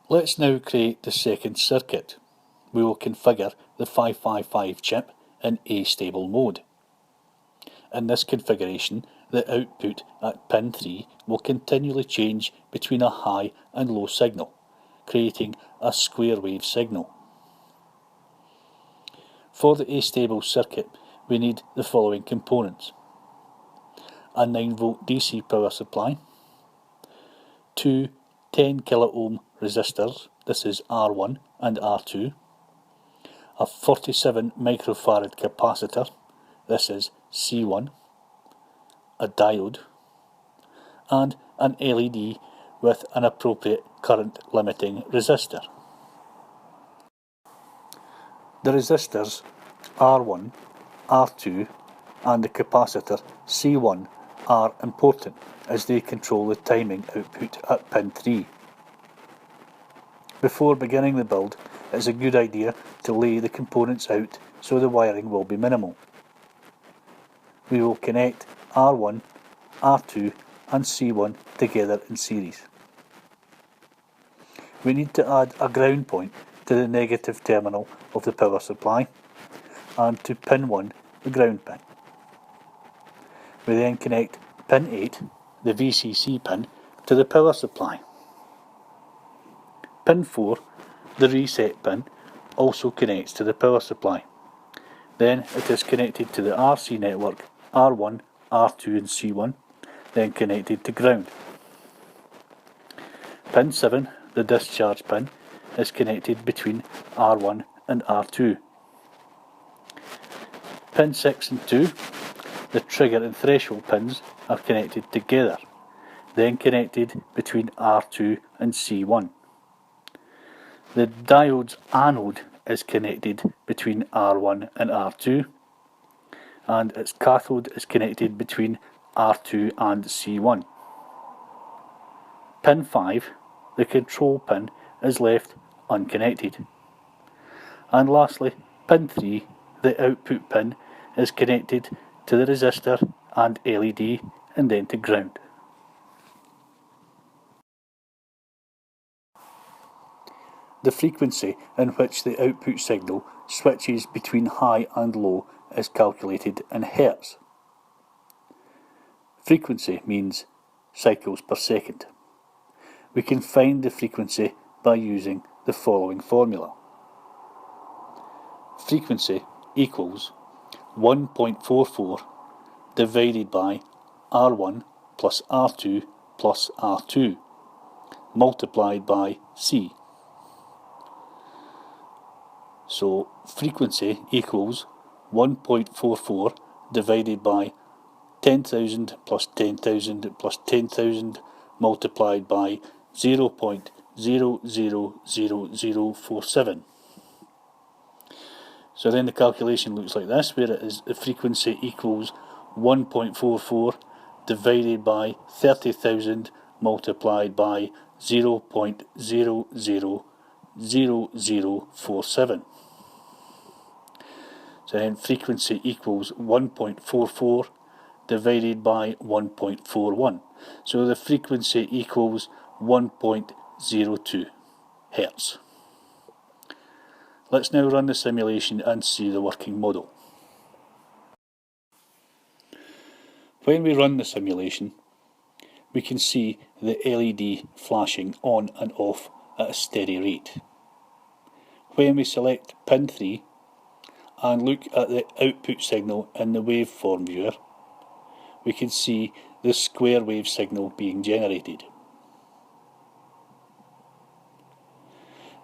Let's now create the second circuit. We will configure the 555 chip in Astable mode. In this configuration, the output at pin 3 will continually change between a high and low signal, creating a square wave signal. For the Astable circuit, we need the following components: a 9V DC power supply, two 10 kΩ resistors, this is R1 and R2, a 47 microfarad capacitor, this is C1, a diode, and an LED with an appropriate current limiting resistor. The resistors R1, R2 and the capacitor C1 are important as they control the timing output at pin 3. Before beginning the build, it is a good idea to lay the components out so the wiring will be minimal. We will connect R1, R2 and C1 together in series. We need to add a ground point to the negative terminal of the power supply and to pin 1, the ground pin. We then connect pin 8, the VCC pin, to the power supply. Pin 4, the reset pin, also connects to the power supply. Then it is connected to the RC network R1, R2 and C1, then connected to ground. Pin 7, the discharge pin, is connected between R1 and R2. Pin 6 and 2, the trigger and threshold pins, are connected together, then connected between R2 and C1. The diode's anode is connected between R1 and R2, and its cathode is connected between R2 and C1. Pin 5, the control pin, is left unconnected. And lastly, pin 3, the output pin, is connected to the resistor and LED and then to ground. The frequency in which the output signal switches between high and low is calculated in Hertz. Frequency means cycles per second. We can find the frequency by using the following formula. Frequency equals 1.44 divided by R1 plus R2 plus R2 multiplied by C. So frequency equals 1.44 divided by 10,000 plus 10,000 plus 10,000 multiplied by 0.000047. So then the calculation looks like this, where it is the frequency equals 1.44 divided by 30,000 multiplied by 0.000047. So then frequency equals 1.44 divided by 1.41. So the frequency equals 1.02 Hertz. Let's now run the simulation and see the working model. When we run the simulation, we can see the LED flashing on and off at a steady rate. When we select pin 3 and look at the output signal in the waveform viewer, we can see the square wave signal being generated.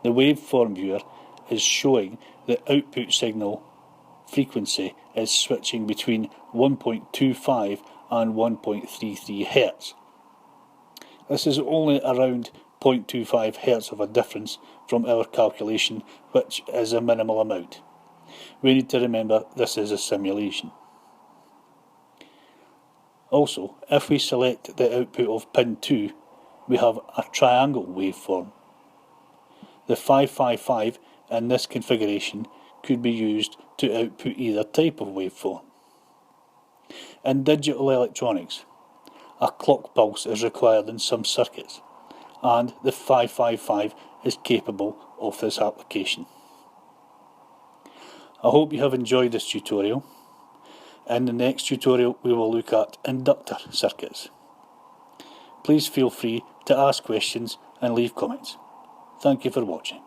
The waveform viewer is showing the output signal frequency is switching between 1.25 and 1.33 Hz. This is only around 0.25 Hz of a difference from our calculation, which is a minimal amount. We need to remember this is a simulation. Also, if we select the output of pin 2, we have a triangle waveform. The 555 in this configuration could be used to output either type of waveform. In digital electronics, a clock pulse is required in some circuits, and the 555 is capable of this application. I hope you have enjoyed this tutorial. In the next tutorial we will look at inductor circuits. Please feel free to ask questions and leave comments. Thank you for watching.